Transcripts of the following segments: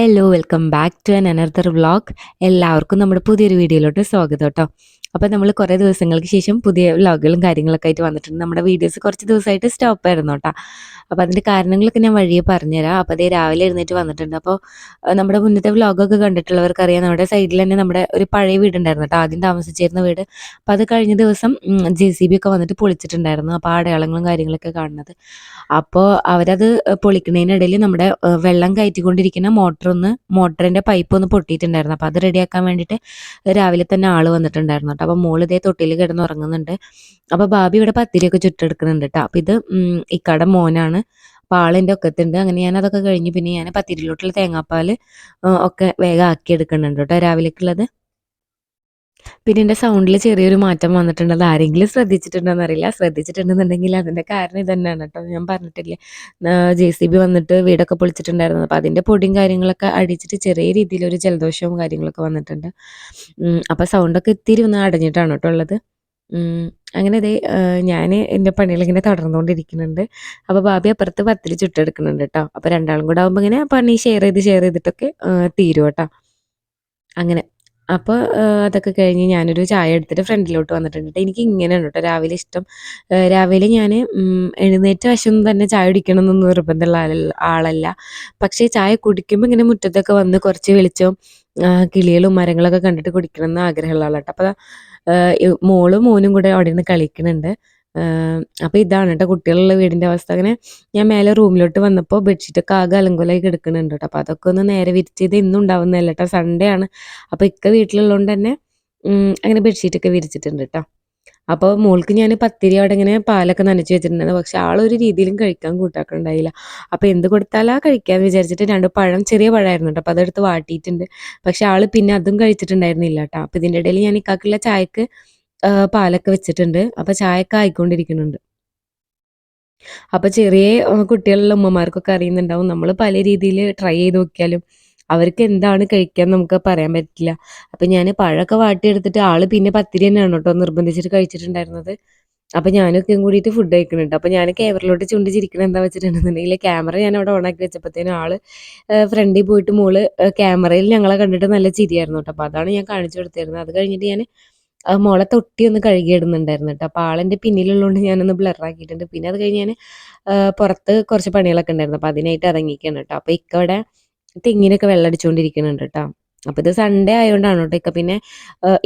Hello welcome back to another vlog. എല്ലാവർക്കും നമ്മുടെ പുതിയൊരു വീഡിയോയിലോട്ട് സ്വാഗതം കേട്ടോ. അപ്പോൾ നമ്മൾ കുറേ ദിവസങ്ങൾക്ക് ശേഷം പുതിയ വ്ളോഗുകളും കാര്യങ്ങളൊക്കെ ആയിട്ട് വന്നിട്ടുണ്ട്. നമ്മുടെ വീഡിയോസ് കുറച്ച് ദിവസമായിട്ട് സ്റ്റോപ്പ് ആയിരുന്നു കേട്ടോ. അപ്പോൾ അതിൻ്റെ കാരണങ്ങളൊക്കെ ഞാൻ വഴിയെ പറഞ്ഞുതരാം. അപ്പോൾ അതേ രാവിലെ എഴുന്നേറ്റ് വന്നിട്ടുണ്ട്. അപ്പോൾ നമ്മുടെ മുന്നത്തെ വ്ളോഗൊക്കെ കണ്ടിട്ടുള്ളവർക്കറിയാം, നമ്മുടെ സൈഡിൽ തന്നെ നമ്മുടെ ഒരു പഴയ വീടുണ്ടായിരുന്നു കേട്ടോ, ആദ്യം താമസിച്ചിരുന്ന വീട്. അപ്പോൾ അത് കഴിഞ്ഞ ദിവസം JCB ഒക്കെ വന്നിട്ട് പൊളിച്ചിട്ടുണ്ടായിരുന്നു. അപ്പോൾ ആ അടയാളങ്ങളും കാര്യങ്ങളൊക്കെ കാണുന്നത്. അപ്പോൾ അവരത് പൊളിക്കുന്നതിനിടയിൽ നമ്മുടെ വെള്ളം കയറ്റിക്കൊണ്ടിരിക്കുന്ന മോട്ടറിൻ്റെ പൈപ്പ് ഒന്ന് പൊട്ടിയിട്ടുണ്ടായിരുന്നു. അപ്പോൾ അത് റെഡിയാക്കാൻ വേണ്ടിയിട്ട് രാവിലെ തന്നെ ആൾ വന്നിട്ടുണ്ടായിരുന്നു കേട്ടോ. അപ്പോൾ മോൾ ഇതേ തൊട്ടിയിൽ കിടന്ന് ഉറങ്ങുന്നുണ്ട്. അപ്പോൾ ബാബി ഇവിടെ പത്തിരിയൊക്കെ ചുട്ടെടുക്കുന്നുണ്ട് കേട്ടോ. അപ്പോൾ ഇത് ഇക്കടെ മോനാണ്. അപ്പോൾ ആളെൻ്റെ ഒക്കത്തുണ്ട്. അങ്ങനെ ഞാൻ അതൊക്കെ കഴിഞ്ഞ് പിന്നെ ഞാൻ പത്തിരിയിലോട്ടുള്ള തേങ്ങാപ്പാൽ ഒക്കെ വേഗം ആക്കി എടുക്കുന്നുണ്ട് കേട്ടോ രാവിലേക്കുള്ളത്. പിന്നെ എൻ്റെ സൗണ്ടിൽ ചെറിയൊരു മാറ്റം വന്നിട്ടുണ്ട്. അത് ആരെങ്കിലും ശ്രദ്ധിച്ചിട്ടുണ്ടോയെന്ന് അറിയില്ല. ശ്രദ്ധിച്ചിട്ടുണ്ടെന്നുണ്ടെങ്കിൽ അതിൻ്റെ കാരണം ഇത് തന്നെയാണ് കേട്ടോ. ഞാൻ പറഞ്ഞിട്ടില്ലേ, JCB വന്നിട്ട് വീടൊക്കെ പൊളിച്ചിട്ടുണ്ടായിരുന്നു. അപ്പോൾ അതിൻ്റെ പൊടിയും കാര്യങ്ങളൊക്കെ അടിച്ചിട്ട് ചെറിയ രീതിയിലൊരു ജലദോഷവും കാര്യങ്ങളൊക്കെ വന്നിട്ടുണ്ട്. അപ്പോൾ സൗണ്ടൊക്കെ ഇത്തിരി ഒന്ന് അടഞ്ഞിട്ടാണ് കേട്ടോ ഉള്ളത്. അങ്ങനെ ദേ ഞാൻ എൻ്റെ പണികളിങ്ങനെ തുടർന്നുകൊണ്ടിരിക്കുന്നുണ്ട്. അപ്പോൾ ബാബി അപ്പുറത്ത് പത്തിരി ചുട്ടെടുക്കുന്നുണ്ട് കേട്ടോ. അപ്പോൾ രണ്ടാളും കൂടെ ആകുമ്പോൾ ഇങ്ങനെ പണി ഷെയർ ചെയ്തിട്ടൊക്കെ തീരും കേട്ടോ. അങ്ങനെ അപ്പോൾ അതൊക്കെ കഴിഞ്ഞ് ഞാനൊരു ചായ എടുത്തിട്ട് ഫ്രണ്ടിലോട്ട് വന്നിട്ടുണ്ട്. എനിക്ക് ഇങ്ങനെയാണ് കേട്ടോ രാവിലെ ഇഷ്ടം. രാവിലെ ഞാൻ എഴുന്നേറ്റ വശം തന്നെ ചായ കുടിക്കണമെന്നൊന്നും നിർബന്ധമുള്ള ആളല്ല. പക്ഷേ ചായ കുടിക്കുമ്പോൾ ഇങ്ങനെ മുറ്റത്തൊക്കെ വന്ന് കുറച്ച് വെളിച്ചവും കിളികളും മരങ്ങളൊക്കെ കണ്ടിട്ട് കുടിക്കണമെന്ന് ആഗ്രഹമുള്ള ആളാട്ടോ. അപ്പോൾ മോളും മോനും കൂടെ അവിടെ നിന്ന് കളിക്കുന്നുണ്ട്. അപ്പോൾ ഇതാണ് കേട്ടോ കുട്ടികളുള്ള വീടിൻ്റെ അവസ്ഥ. അങ്ങനെ ഞാൻ മേലെ റൂമിലോട്ട് വന്നപ്പോൾ ബെഡ്ഷീറ്റൊക്കെ ആകെ അലങ്കോലമായി കിടക്കുന്നുണ്ട് കേട്ടോ. അപ്പോൾ അതൊക്കെ ഒന്ന് നേരെ വിരിച്ച്, ഇത് ഇന്നും ഉണ്ടാവുന്നതല്ല കേട്ടോ, സൺഡേ ആണ്. അപ്പോൾ ഇക്ക വീട്ടിലുള്ളതുകൊണ്ട് തന്നെ അങ്ങനെ ബെഡ്ഷീറ്റൊക്കെ വിരിച്ചിട്ടുണ്ട് കേട്ടോ. അപ്പോൾ മോൾക്ക് ഞാൻ പത്തിരി അവിടെ ഇങ്ങനെ പാലൊക്കെ നനച്ച് വെച്ചിട്ടുണ്ടായിരുന്നു. പക്ഷെ ആളൊരു രീതിയിലും കഴിക്കാൻ കൂട്ടാക്കുന്നുണ്ടായില്ല. അപ്പോൾ എന്ത് കൊടുത്താലാ കഴിക്കാമെന്ന് വിചാരിച്ചിട്ട് 2 പഴം, ചെറിയ പഴമായിരുന്നു കേട്ടോ, അപ്പോൾ അതെടുത്ത് വാട്ടിയിട്ടുണ്ട്. പക്ഷെ ആൾ പിന്നെ അതും കഴിച്ചിട്ടുണ്ടായിരുന്നില്ല കേട്ടോ. അപ്പോൾ ഇതിൻ്റെ ഇടയിൽ ഞാൻ ഇക്കാക്കുള്ള ചായക്ക് പാലൊക്കെ വെച്ചിട്ടുണ്ട്. അപ്പോൾ ചായയൊക്കെ ആയിക്കൊണ്ടിരിക്കുന്നുണ്ട്. അപ്പോൾ ചെറിയ കുട്ടികളുള്ള ഉമ്മമാർക്കൊക്കെ അറിയുന്നുണ്ടാവും, നമ്മൾ പല രീതിയിൽ ട്രൈ ചെയ്ത് നോക്കിയാലും അവർക്ക് എന്താണ് കഴിക്കാൻ നമുക്ക് പറയാൻ പറ്റില്ല. അപ്പം ഞാൻ പഴമൊക്കെ വാട്ടിയെടുത്തിട്ട് ആൾ പിന്നെ പത്തിരി തന്നെയാണ് കേട്ടോ നിർബന്ധിച്ചിട്ട് കഴിച്ചിട്ടുണ്ടായിരുന്നത്. അപ്പം ഞാനൊക്കെയും കൂടിയിട്ട് ഫുഡ് കഴിക്കുന്നുണ്ട്. അപ്പം ഞാൻ ക്യാമറയിലോട്ട് ചുണ്ടി ചിരിക്കണം എന്താ വെച്ചിട്ടുണ്ടെന്നുണ്ടെങ്കിൽ, ക്യാമറ ഞാൻ അവിടെ ഓണാക്കി വെച്ചപ്പോഴത്തേനും ആൾ ഫ്രണ്ടിൽ പോയിട്ട് മോള് ക്യാമറയിൽ ഞങ്ങളെ കണ്ടിട്ട് നല്ല ചിരിയായിരുന്നു കേട്ടോ. അപ്പോൾ അതാണ് ഞാൻ കാണിച്ചു കൊടുത്തിരുന്നത്. അത് കഴിഞ്ഞിട്ട് ഞാൻ മോളെ തൊട്ടി ഒന്ന് കഴുകിയിടുന്നുണ്ടായിരുന്നു കേട്ടോ. അപ്പോൾ ആളെൻ്റെ പിന്നിലുള്ളതുകൊണ്ട് ഞാനൊന്ന് ബ്ലറാക്കിയിട്ടുണ്ട്. പിന്നെ അത് കഴിഞ്ഞ് ഞാൻ പുറത്ത് കുറച്ച് പണികളൊക്കെ ഉണ്ടായിരുന്നു. അപ്പോൾ അതിനായിട്ട് ഇറങ്ങിയിരിക്കുകയാണ് കേട്ടോ. അപ്പോൾ ഇക്ക അവിടെ തെങ്ങിനൊക്കെ വെള്ളം അടിച്ചുകൊണ്ടിരിക്കുന്നുണ്ട് കേട്ടോ. അപ്പോൾ ഇത് സൺഡേ ആയതുകൊണ്ടാണ് കേട്ടോ ഇക്ക. പിന്നെ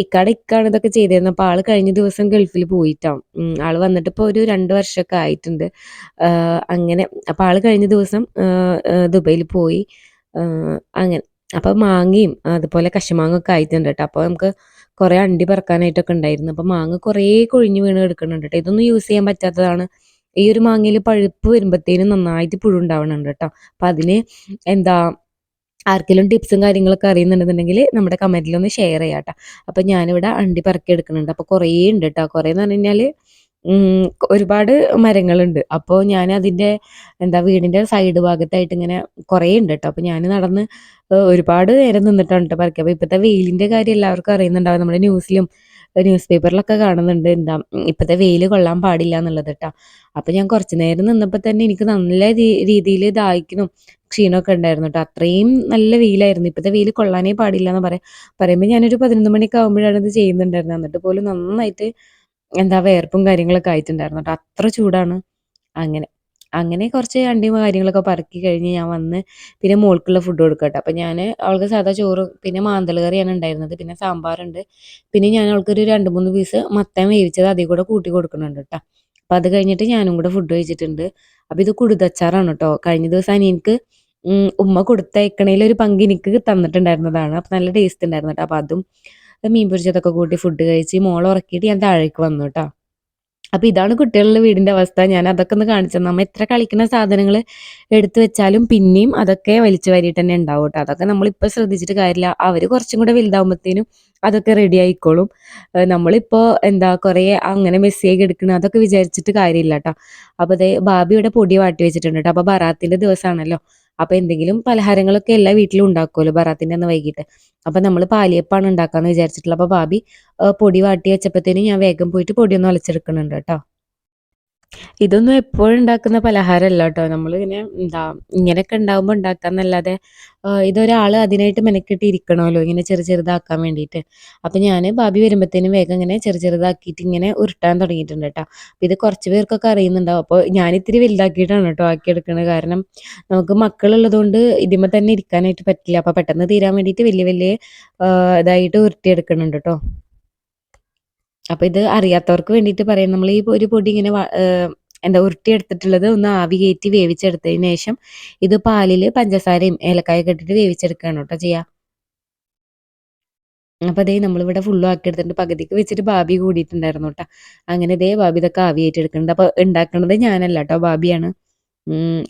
ഇക്കാണ് ഇതൊക്കെ ചെയ്തിരുന്നത്. അപ്പോൾ ആൾ കഴിഞ്ഞ ദിവസം ഗൾഫിൽ പോയിട്ടാണ്. ആൾ വന്നിട്ട് ഇപ്പോൾ ഒരു 2 വർഷമൊക്കെ ആയിട്ടുണ്ട്. അങ്ങനെ അപ്പോൾ ആൾ കഴിഞ്ഞ ദിവസം ദുബൈയിൽ പോയി. അങ്ങനെ അപ്പോൾ മാങ്ങയും അതുപോലെ കശുമാങ്ങയൊക്കെ ആയിട്ടുണ്ട് കേട്ടോ. അപ്പോൾ നമുക്ക് കുറേ അണ്ടി പറക്കാനായിട്ടൊക്കെ ഉണ്ടായിരുന്നു. അപ്പോൾ മാങ്ങ കുറേ കൊഴിഞ്ഞ് വീണ് കിടക്കുന്നുണ്ട് കേട്ടോ. ഇതൊന്നും യൂസ് ചെയ്യാൻ പറ്റാത്തതാണ്. ഈ ഒരു മാങ്ങയിൽ പഴുപ്പ് വരുമ്പോഴത്തേനും നന്നായിട്ട് പുഴു ഉണ്ടാവണുണ്ട് കേട്ടോ. അപ്പോൾ അതിന് എന്താ, ആർക്കെങ്കിലും ടിപ്സും കാര്യങ്ങളൊക്കെ അറിയുന്നുണ്ടെന്നുണ്ടെങ്കിൽ നമ്മുടെ കമൻറ്റിലൊന്ന് ഷെയർ ചെയ്യാം കേട്ടോ. അപ്പോൾ ഞാനിവിടെ അണ്ടി പറക്കി എടുക്കുന്നുണ്ട്. അപ്പോൾ കുറേ ഉണ്ട് കേട്ടോ. കുറേ എന്ന് പറഞ്ഞു കഴിഞ്ഞാൽ ഒരുപാട് മരങ്ങളുണ്ട്. അപ്പോൾ ഞാൻ അതിൻ്റെ എന്താ വീടിൻ്റെ സൈഡ് ഭാഗത്തായിട്ട് ഇങ്ങനെ കുറേ ഉണ്ട് കേട്ടോ. അപ്പോൾ ഞാൻ നടന്ന് ഒരുപാട് നേരം നിന്നിട്ടാണ് കേട്ടോ പറിക്കുക. അപ്പോൾ ഇപ്പോഴത്തെ വെയിലിൻ്റെ കാര്യം എല്ലാവർക്കും അറിയുന്നുണ്ടാവും. നമ്മുടെ ന്യൂസ് പേപ്പറിലൊക്കെ കാണുന്നുണ്ട് എന്താ ഇപ്പോഴത്തെ വെയിൽ കൊള്ളാൻ പാടില്ല എന്നുള്ളത് കേട്ടോ. അപ്പോൾ ഞാൻ കുറച്ച് നേരം നിന്നപ്പോൾ തന്നെ എനിക്ക് നല്ല രീതിയിൽ ദാഹിക്കുന്നു, ക്ഷീണമൊക്കെ ഉണ്ടായിരുന്നു കേട്ടോ. അത്രയും നല്ല വെയിലായിരുന്നു. ഇപ്പോഴത്തെ വെയിൽ കൊള്ളാനേ പാടില്ല എന്ന് പറയുമ്പോൾ ഞാനൊരു 11 മണിയൊക്കെ ആകുമ്പോഴാണ് ഇത് ചെയ്യുന്നുണ്ടായിരുന്നത്. എന്നിട്ട് പോലും നന്നായിട്ട് എന്താ വേർപ്പും കാര്യങ്ങളൊക്കെ ആയിട്ടുണ്ടായിരുന്നു കേട്ടോ. അത്ര ചൂടാണ്. അങ്ങനെ അങ്ങനെ കുറച്ച് അണ്ടിയും കാര്യങ്ങളൊക്കെ പറക്കി കഴിഞ്ഞ് ഞാൻ വന്ന് പിന്നെ മോൾക്കുള്ള ഫുഡ് കൊടുക്കുക കേട്ടോ. അപ്പോൾ ഞാൻ അവൾക്ക് സാധാ ചോറും പിന്നെ മാന്തൽ കറിയാണ് ഉണ്ടായിരുന്നത്. പിന്നെ സാമ്പാറുണ്ട്. പിന്നെ ഞാൻ അവൾക്കൊരു 2-3 പീസ് മത്തൻ വേവിച്ചത് അതിൽ കൂടെ കൂട്ടി കൊടുക്കുന്നുണ്ട് കേട്ടോ. അപ്പോൾ അത് കഴിഞ്ഞിട്ട് ഞാനും കൂടെ ഫുഡ് കഴിച്ചിട്ടുണ്ട്. അപ്പോൾ ഇത് കുടുതച്ചാറാണ് കേട്ടോ. കഴിഞ്ഞ ദിവസം എനിക്ക് ഉമ്മ കൊടുത്തയക്കണേൽ ഒരു പങ്ക് എനിക്ക് തന്നിട്ടുണ്ടായിരുന്നതാണ്. അപ്പോൾ നല്ല ടേസ്റ്റ് ഉണ്ടായിരുന്നു കേട്ടോ. അപ്പോൾ അതും മീൻ പൊരിച്ചതൊക്കെ കൂട്ടി ഫുഡ് കഴിച്ച് മോളെ ഉറക്കിയിട്ട് ഞാൻ താഴേക്ക് വന്നു കേട്ടോ. അപ്പോൾ ഇതാണ് കുട്ടികളുടെ വീടിൻ്റെ അവസ്ഥ. ഞാൻ അതൊക്കെ ഒന്ന് കാണിച്ചത്. നമ്മൾ എത്ര കളിക്കുന്ന സാധനങ്ങൾ എടുത്തു വെച്ചാലും പിന്നെയും അതൊക്കെ വലിച്ചു വാരിയിട്ട് തന്നെ ഉണ്ടാവും കേട്ടോ. അതൊക്കെ നമ്മളിപ്പോൾ ശ്രദ്ധിച്ചിട്ട് കാര്യമില്ല. അവർ കുറച്ചും കൂടെ വലുതാകുമ്പോഴത്തേനും അതൊക്കെ റെഡി ആയിക്കോളും. നമ്മളിപ്പോൾ എന്താ കുറേ അങ്ങനെ മെസ്സിയായി എടുക്കണം അതൊക്കെ വിചാരിച്ചിട്ട് കാര്യമില്ല കേട്ടോ. അപ്പോൾ അതേ ബാബിയുടെ പൊടി വാട്ടി വെച്ചിട്ടുണ്ട് കേട്ടോ. അപ്പോൾ ബറാത്തിൻ്റെ ദിവസമാണല്ലോ. അപ്പോൾ എന്തെങ്കിലും പലഹാരങ്ങളൊക്കെ എല്ലാ വീട്ടിലും ഉണ്ടാക്കുമല്ലോ ബറാത്തിൻ്റെ അന്ന് വൈകിട്ട്. അപ്പോൾ നമ്മൾ പാലിയപ്പാണ് ഉണ്ടാക്കാമെന്ന് വിചാരിച്ചിട്ടുള്ളത്. അപ്പോൾ ബാബി പൊടി വാട്ടി വെച്ചപ്പോഴത്തേനും ഞാൻ വേഗം പോയിട്ട് പൊടിയൊന്ന് അലച്ചെടുക്കുന്നുണ്ട് കേട്ടോ. ഇതൊന്നും എപ്പോഴും ഉണ്ടാക്കുന്ന പലഹാരമല്ല കേട്ടോ. നമ്മളിങ്ങനെ എന്താ ഇങ്ങനെയൊക്കെ ഉണ്ടാകുമ്പോൾ ഉണ്ടാക്കാന്നല്ലാതെ ഇതൊരാൾ അതിനായിട്ട് മെനക്കെട്ട് ഇരിക്കണമല്ലോ ഇങ്ങനെ ചെറുതാക്കാൻ വേണ്ടിയിട്ട്. അപ്പം ഞാൻ ഭാബി വരുമ്പോഴത്തേനും വേഗം ഇങ്ങനെ ചെറുതാക്കിയിട്ട് ഇങ്ങനെ ഉരുട്ടാൻ തുടങ്ങിയിട്ടുണ്ട് കേട്ടോ. അപ്പം ഇത് കുറച്ച് പേർക്കൊക്കെ അറിയുന്നുണ്ടാവും. അപ്പോൾ ഞാൻ ഇത്തിരി വലുതാക്കിയിട്ടാണ് കേട്ടോ ആക്കിയെടുക്കുന്നത്. കാരണം നമുക്ക് മക്കളുള്ളതുകൊണ്ട് ഇതിന്മേൽ തന്നെ ഇരിക്കാനായിട്ട് പറ്റില്ല. അപ്പോൾ പെട്ടെന്ന് തീരാൻ വേണ്ടിയിട്ട് വലിയ വലിയ ഇതായിട്ട് ഉരുട്ടിയെടുക്കുന്നുണ്ട് കേട്ടോ. അപ്പൊ ഇത് അറിയാത്തവർക്ക് വേണ്ടിയിട്ട് പറയാം. നമ്മൾ ഈ ഒരു പൊടി ഇങ്ങനെ എന്താ ഉരുട്ടിയെടുത്തിട്ടുള്ളത് ഒന്ന് ആവി കയറ്റി വേവിച്ചെടുത്തതിന് ശേഷം ഇത് പാലിൽ പഞ്ചസാരയും ഏലക്കായൊക്കെ ഇട്ടിട്ട് വേവിച്ചെടുക്കുകയാണ് കേട്ടോ ചെയ്യുക. അപ്പൊ അതേ നമ്മളിവിടെ ഫുള്ളും ആക്കി എടുത്തിട്ടുണ്ട്. പകുതിക്ക് വെച്ചിട്ട് ഭാബി കൂടിയിട്ടുണ്ടായിരുന്നു കേട്ടോ. അങ്ങനെ ഇതേ ഭാബി ഇതൊക്കെ ആവി കയറ്റിയെടുക്കുന്നുണ്ട്. അപ്പൊ ഉണ്ടാക്കുന്നത് ഞാനല്ല കേട്ടോ, ഭാബിയാണ്.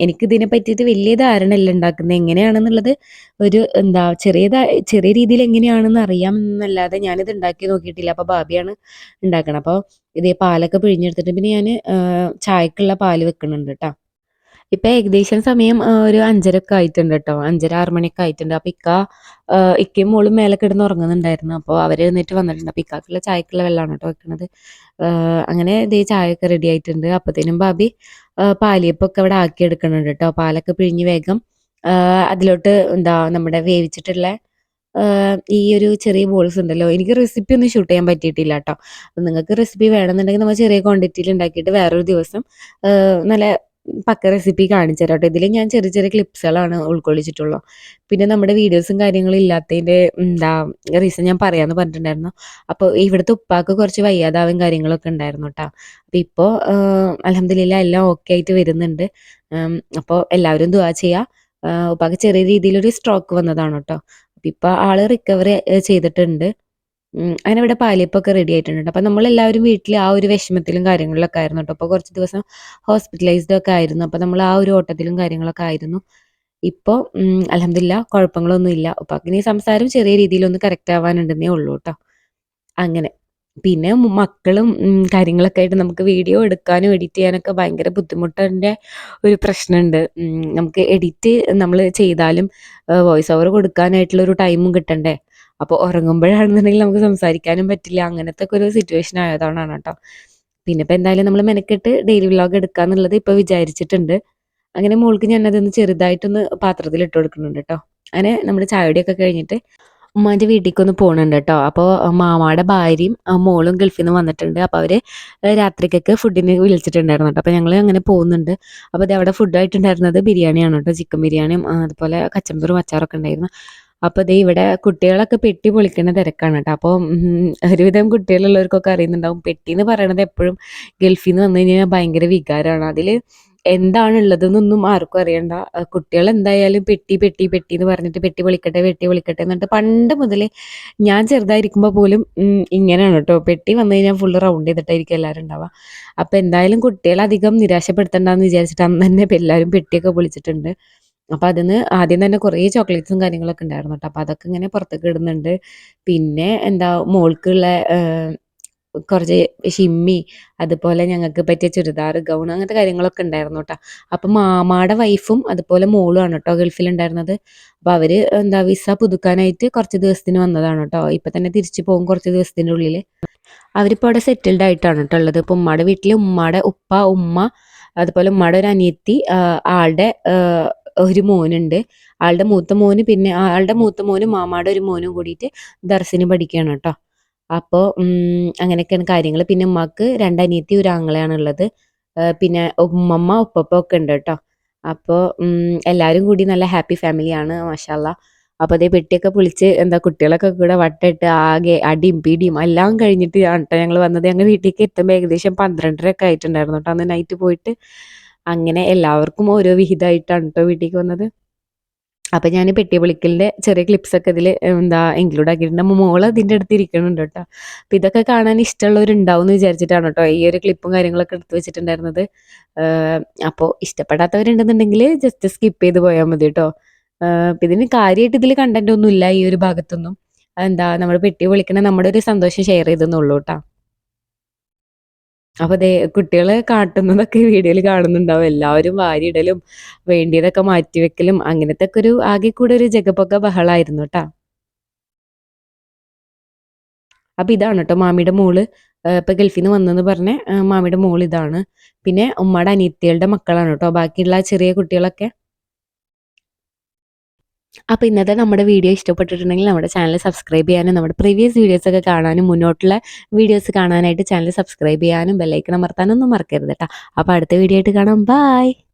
എനിക്ക് ഇതിനെ പറ്റിയിട്ട് വലിയ ധാരണയല്ല ഉണ്ടാക്കുന്നത് എങ്ങനെയാണെന്നുള്ളത്. ഒരു എന്താ ചെറിയ രീതിയിൽ എങ്ങനെയാണെന്ന് അറിയാമെന്നല്ലാതെ ഞാനിത് ഉണ്ടാക്കി നോക്കിയിട്ടില്ല. അപ്പോൾ ഭാബിയാണ് ഉണ്ടാക്കണം. അപ്പോൾ ഇതേ പാലൊക്കെ പിഴിഞ്ഞെടുത്തിട്ട് പിന്നെ ഞാൻ ചായക്കുള്ള പാല് വെക്കുന്നുണ്ട് കേട്ടോ. ഇപ്പം ഏകദേശം സമയം ഒരു 5:30 ഒക്കെ ആയിട്ടുണ്ട് കേട്ടോ. 5:30, 6 മണിയൊക്കെ ആയിട്ടുണ്ട്. അപ്പം ഇക്കയും മോളും മേലെ കിടന്ന് ഉറങ്ങുന്നുണ്ടായിരുന്നു. അപ്പോൾ അവർ എഴുന്നേറ്റ് വന്നിട്ടുണ്ട്. അപ്പം ഇക്കാക്കുള്ള ചായക്കുള്ള വെള്ളമാണ് കേട്ടോ വെക്കുന്നത്. അങ്ങനെ ഇതേ ചായയൊക്കെ റെഡി ആയിട്ടുണ്ട്. അപ്പത്തേനും ഭാബി പാലിയപ്പൊക്കെ അവിടെ ആക്കി എടുക്കുന്നുണ്ട് കേട്ടോ. പാലൊക്കെ പിഴിഞ്ഞ് വേഗം അതിലോട്ട് എന്താ നമ്മുടെ വേവിച്ചിട്ടുള്ള ഈ ഒരു ചെറിയ ബോൾസ് ഉണ്ടല്ലോ. എനിക്ക് റെസിപ്പി ഒന്നും ഷൂട്ട് ചെയ്യാൻ പറ്റിയിട്ടില്ല കേട്ടോ. നിങ്ങൾക്ക് റെസിപ്പി വേണമെന്നുണ്ടെങ്കിൽ നമ്മൾ ചെറിയ ക്വാണ്ടിറ്റിയിൽ ഉണ്ടാക്കിയിട്ട് വേറൊരു ദിവസം നല്ല പക്ക റെസിപ്പി കാണിച്ചു തരാം കേട്ടോ. ഇതിൽ ഞാൻ ചെറിയ ചെറിയ ക്ലിപ്സുകളാണ് ഉൾക്കൊള്ളിച്ചിട്ടുള്ളത്. പിന്നെ നമ്മുടെ വീഡിയോസും കാര്യങ്ങളും ഇല്ലാത്തതിൻ്റെ എന്താ റീസൺ ഞാൻ പറയാമെന്ന് പറഞ്ഞിട്ടുണ്ടായിരുന്നു. അപ്പോൾ ഇവിടുത്തെ ഉപ്പാക്ക് കുറച്ച് വയ്യാതാവും കാര്യങ്ങളൊക്കെ ഉണ്ടായിരുന്നു കേട്ടോ. അപ്പോൾ ഇപ്പോൾ അൽഹംദുലില്ലാ എല്ലാം ഓക്കെ ആയിട്ട് വരുന്നുണ്ട്. അപ്പോൾ എല്ലാവരും ദുആ ചെയ്യുക. ഉപ്പാക്ക് ചെറിയ രീതിയിലൊരു സ്ട്രോക്ക് വന്നതാണ് കേട്ടോ. അപ്പം ഇപ്പം ആള് റിക്കവറി ചെയ്തിട്ടുണ്ട്. അങ്ങനെ ഇവിടെ പാലിയപ്പൊക്കെ റെഡി ആയിട്ടുണ്ട്. അപ്പം നമ്മളെല്ലാവരും വീട്ടിൽ ആ ഒരു വിഷമത്തിലും കാര്യങ്ങളിലൊക്കെ ആയിരുന്നു കേട്ടോ. അപ്പോൾ കുറച്ച് ദിവസം ഹോസ്പിറ്റലൈസ്ഡ് ഒക്കെ ആയിരുന്നു. അപ്പം നമ്മൾ ആ ഒരു ഓട്ടത്തിലും കാര്യങ്ങളൊക്കെ ആയിരുന്നു. ഇപ്പോൾ അൽഹംദുലില്ലാ കുഴപ്പങ്ങളൊന്നും ഇല്ല. ഉപ്പാക്ക് ഇനി സംസാരം ചെറിയ രീതിയിലൊന്ന് കറക്റ്റ് ആവാനുണ്ടെന്നേ ഉള്ളൂ കേട്ടോ. അങ്ങനെ. പിന്നെ മക്കളും കാര്യങ്ങളൊക്കെ ആയിട്ട് നമുക്ക് വീഡിയോ എടുക്കാനും എഡിറ്റ് ചെയ്യാനൊക്കെ ഭയങ്കര ബുദ്ധിമുട്ടിൻ്റെ ഒരു പ്രശ്നമുണ്ട്. നമുക്ക് എഡിറ്റ് നമ്മൾ ചെയ്താലും വോയിസ് ഓവർ കൊടുക്കാനായിട്ടുള്ള ഒരു ടൈമും കിട്ടണ്ടേ. അപ്പോൾ ഉറങ്ങുമ്പോഴാണെന്നുണ്ടെങ്കിൽ നമുക്ക് സംസാരിക്കാനും പറ്റില്ല. അങ്ങനത്തെ ഒക്കെ ഒരു സിറ്റുവേഷൻ ആയതുകൊണ്ടാണ് കേട്ടോ. പിന്നെ ഇപ്പം എന്തായാലും നമ്മൾ മെനക്കെട്ട് ഡെയിലി വ്ലോഗ് എടുക്കാന്നുള്ളത് ഇപ്പോൾ വിചാരിച്ചിട്ടുണ്ട്. അങ്ങനെ മോൾക്ക് ഞാനതൊന്ന് ചെറുതായിട്ടൊന്ന് പാത്രത്തിൽ ഇട്ട് കൊടുക്കുന്നുണ്ട് കേട്ടോ. അങ്ങനെ നമ്മുടെ ചായയുടെയൊക്കെ കഴിഞ്ഞിട്ട് ഉമ്മാൻ്റെ വീട്ടിലേക്കൊന്ന് പോകണുണ്ട് കേട്ടോ. അപ്പോൾ മാമാടെ ഭാര്യയും മോളും ഗൾഫിൽ നിന്ന് വന്നിട്ടുണ്ട്. അപ്പോൾ അവർ രാത്രിക്കൊക്കെ ഫുഡിന് വിളിച്ചിട്ടുണ്ടായിരുന്നു കേട്ടോ. അപ്പോൾ ഞങ്ങൾ അങ്ങനെ പോകുന്നുണ്ട്. അപ്പോൾ ഇത് അവിടെ ഫുഡായിട്ടുണ്ടായിരുന്നത് ബിരിയാണിയാണ് കേട്ടോ. ചിക്കൻ ബിരിയാണിയും അതുപോലെ കച്ചമ്പറും അച്ചാറൊക്കെ ഉണ്ടായിരുന്നു. അപ്പോൾ ദേ ഇവിടെ കുട്ടികളൊക്കെ പെട്ടി പൊളിക്കുന്ന തിരക്കാണ് കേട്ടോ. അപ്പോൾ ഒരുവിധം കുട്ടികളുള്ളവർക്കൊക്കെ അറിയുന്നുണ്ടാവും. പെട്ടി എന്ന് പറയണത് എപ്പോഴും ഗൾഫിൽ നിന്ന് വന്നു കഴിഞ്ഞാൽ ഭയങ്കര വികാരമാണ്. അതിൽ എന്താണുള്ളതെന്നൊന്നും ആർക്കും അറിയണ്ട. കുട്ടികൾ എന്തായാലും പെട്ടി പെട്ടി പെട്ടി എന്ന് പറഞ്ഞിട്ട് പെട്ടി പൊളിക്കട്ടെ എന്നിട്ട് പണ്ട് മുതലേ ഞാൻ ചെറുതായിരിക്കുമ്പോൾ പോലും ഇങ്ങനെയാണ് കേട്ടോ. പെട്ടി വന്നു കഴിഞ്ഞാൽ ഫുള്ള് റൗണ്ട് ചെയ്തിട്ടായിരിക്കും എല്ലാവരും ഉണ്ടാവുക. അപ്പോൾ എന്തായാലും കുട്ടികളെ അധികം നിരാശപ്പെടുത്തണ്ടെന്ന് വിചാരിച്ചിട്ട് അന്ന് തന്നെ എല്ലാവരും പെട്ടിയൊക്കെ പൊളിച്ചിട്ടുണ്ട്. അപ്പോൾ അതിന്ന് ആദ്യം തന്നെ കുറേ ചോക്ലേറ്റ്സും കാര്യങ്ങളൊക്കെ ഉണ്ടായിരുന്നു കേട്ടോ. അപ്പോൾ അതൊക്കെ ഇങ്ങനെ പുറത്തേക്ക് ഇടുന്നുണ്ട്. പിന്നെ എന്താ മോൾക്കുള്ള കുറച്ച് ഷിമ്മി, അതുപോലെ ഞങ്ങൾക്ക് പറ്റിയ ചുരിദാർ, ഗൗൺ അങ്ങനത്തെ കാര്യങ്ങളൊക്കെ ഉണ്ടായിരുന്നു കേട്ടോ. അപ്പം മാമാടെ വൈഫും അതുപോലെ മോളുമാണ് കേട്ടോ ഗൾഫിലുണ്ടായിരുന്നത്. അപ്പോൾ അവർ എന്താ വിസ പുതുക്കാനായിട്ട് കുറച്ച് ദിവസത്തിന് വന്നതാണ് കേട്ടോ. ഇപ്പം തന്നെ തിരിച്ചു പോകും കുറച്ച് ദിവസത്തിൻ്റെ ഉള്ളിൽ. അവരിപ്പോൾ അവിടെ സെറ്റിൽഡ് ആയിട്ടാണ് കേട്ടോ ഉള്ളത്. ഇപ്പോൾ ഉമ്മയുടെ വീട്ടിൽ ഉമ്മയുടെ ഉപ്പ, ഉമ്മ, അതുപോലെ ഉമ്മയുടെ ഒരു അനിയത്തി, ആളുടെ ഒരു മോനുണ്ട്. ആളുടെ മൂത്ത മോന്, പിന്നെ ആളുടെ മൂത്ത മോനും മാമാടെ ഒരു മോനും കൂടിയിട്ട് ദർസിന് പഠിക്കുകയാണ് കേട്ടോ. അപ്പോൾ അങ്ങനെയൊക്കെയാണ് കാര്യങ്ങൾ. പിന്നെ ഉമ്മാക്ക് 2 അനിയത്തി 1 ആങ്ങളയാണുള്ളത്. പിന്നെ ഉമ്മമ്മ ഉപ്പപ്പ ഒക്കെ ഉണ്ട് കേട്ടോ. അപ്പോൾ എല്ലാവരും കൂടി നല്ല ഹാപ്പി ഫാമിലിയാണ് മാഷാ അല്ലാ. അപ്പോൾ അതേ പെട്ടിയൊക്കെ പൊളിച്ച് എന്താ കുട്ടികളൊക്കെ കൂടെ വട്ടമിട്ട് ആകെ അടിയും പിടിയും എല്ലാം കഴിഞ്ഞിട്ട് ആണ് കേട്ടോ ഞങ്ങൾ വന്നത്. ഞങ്ങൾ വീട്ടിലേക്ക് എത്തുമ്പോൾ ഏകദേശം 12:30 ഒക്കെ ആയിട്ടുണ്ടായിരുന്നു കേട്ടോ. അന്ന് നൈറ്റ് പോയിട്ട് അങ്ങനെ എല്ലാവർക്കും ഓരോ വിഹിതമായിട്ടാണ് കേട്ടോ വീട്ടിലേക്ക് വന്നത്. അപ്പം ഞാൻ പെട്ടി പൊളിക്കലിൻ്റെ ചെറിയ ക്ലിപ്സൊക്കെ ഇതിൽ എന്താ ഇൻക്ലൂഡ് ആക്കിയിട്ടുണ്ട്. മോള് അതിൻ്റെ അടുത്ത് ഇരിക്കുന്നുണ്ട് കേട്ടോ. അപ്പം ഇതൊക്കെ കാണാൻ ഇഷ്ടമുള്ളവരുണ്ടാവും എന്ന് വിചാരിച്ചിട്ടാണ് കേട്ടോ ഈ ഒരു ക്ലിപ്പും കാര്യങ്ങളൊക്കെ എടുത്ത് വെച്ചിട്ടുണ്ടായിരുന്നത്. അപ്പോൾ ഇഷ്ടപ്പെടാത്തവരുണ്ടെന്നുണ്ടെങ്കിൽ ജസ്റ്റ് സ്കിപ്പ് ചെയ്ത് പോയാൽ മതി കേട്ടോ. അപ്പം ഇതിന് കാര്യമായിട്ട് ഇതിൽ കണ്ടന്റ് ഒന്നും ഇല്ല ഈ ഒരു ഭാഗത്തൊന്നും. എന്താ നമ്മൾ പെട്ടി പൊളിക്കണ നമ്മുടെ ഒരു സന്തോഷം ഷെയർ ചെയ്തെന്നുള്ളൂ കേട്ടോ. അപ്പൊ ദേ കുട്ടികള് കാട്ടുന്നതൊക്കെ വീഡിയോയിൽ കാണുന്നുണ്ടാവും. എല്ലാവരും വാരിയിടലും വേണ്ടിയതൊക്കെ മാറ്റിവെക്കലും അങ്ങനത്തെ ഒക്കെ ഒരു ആകെ കൂടെ ഒരു ജഗപൊക ബഹളായിരുന്നു ട്ടാ. അപ്പോൾ ഇതാണ് കേട്ടോ മാമിയുടെ മോള്. ഇപ്പോൾ ഗൾഫിൽ നിന്ന് വന്നെന്ന് പറഞ്ഞ മാമിയുടെ മോൾ ഇതാണ്. പിന്നെ ഉമ്മയുടെ അനിയത്തികളുടെ മക്കളാണ് കേട്ടോ ബാക്കിയുള്ള ചെറിയ കുട്ടികളൊക്കെ. അപ്പോൾ ഇന്നത്തെ നമ്മുടെ വീഡിയോ ഇഷ്ടപ്പെട്ടിട്ടുണ്ടെങ്കിൽ നമ്മുടെ ചാനൽ സബ്സ്ക്രൈബ് ചെയ്യാനും നമ്മുടെ പ്രീവിയസ് വീഡിയോസൊക്കെ കാണാനും മുന്നോട്ടുള്ള വീഡിയോസ് കാണാനായിട്ട് ചാനൽ സബ്സ്ക്രൈബ് ചെയ്യാനും ബെല്ലൈക്കൺ അമർത്താനൊന്നും മറക്കരുത് കേട്ടോ. അപ്പോൾ അടുത്ത വീഡിയോ ആയിട്ട് കാണാം. ബൈ.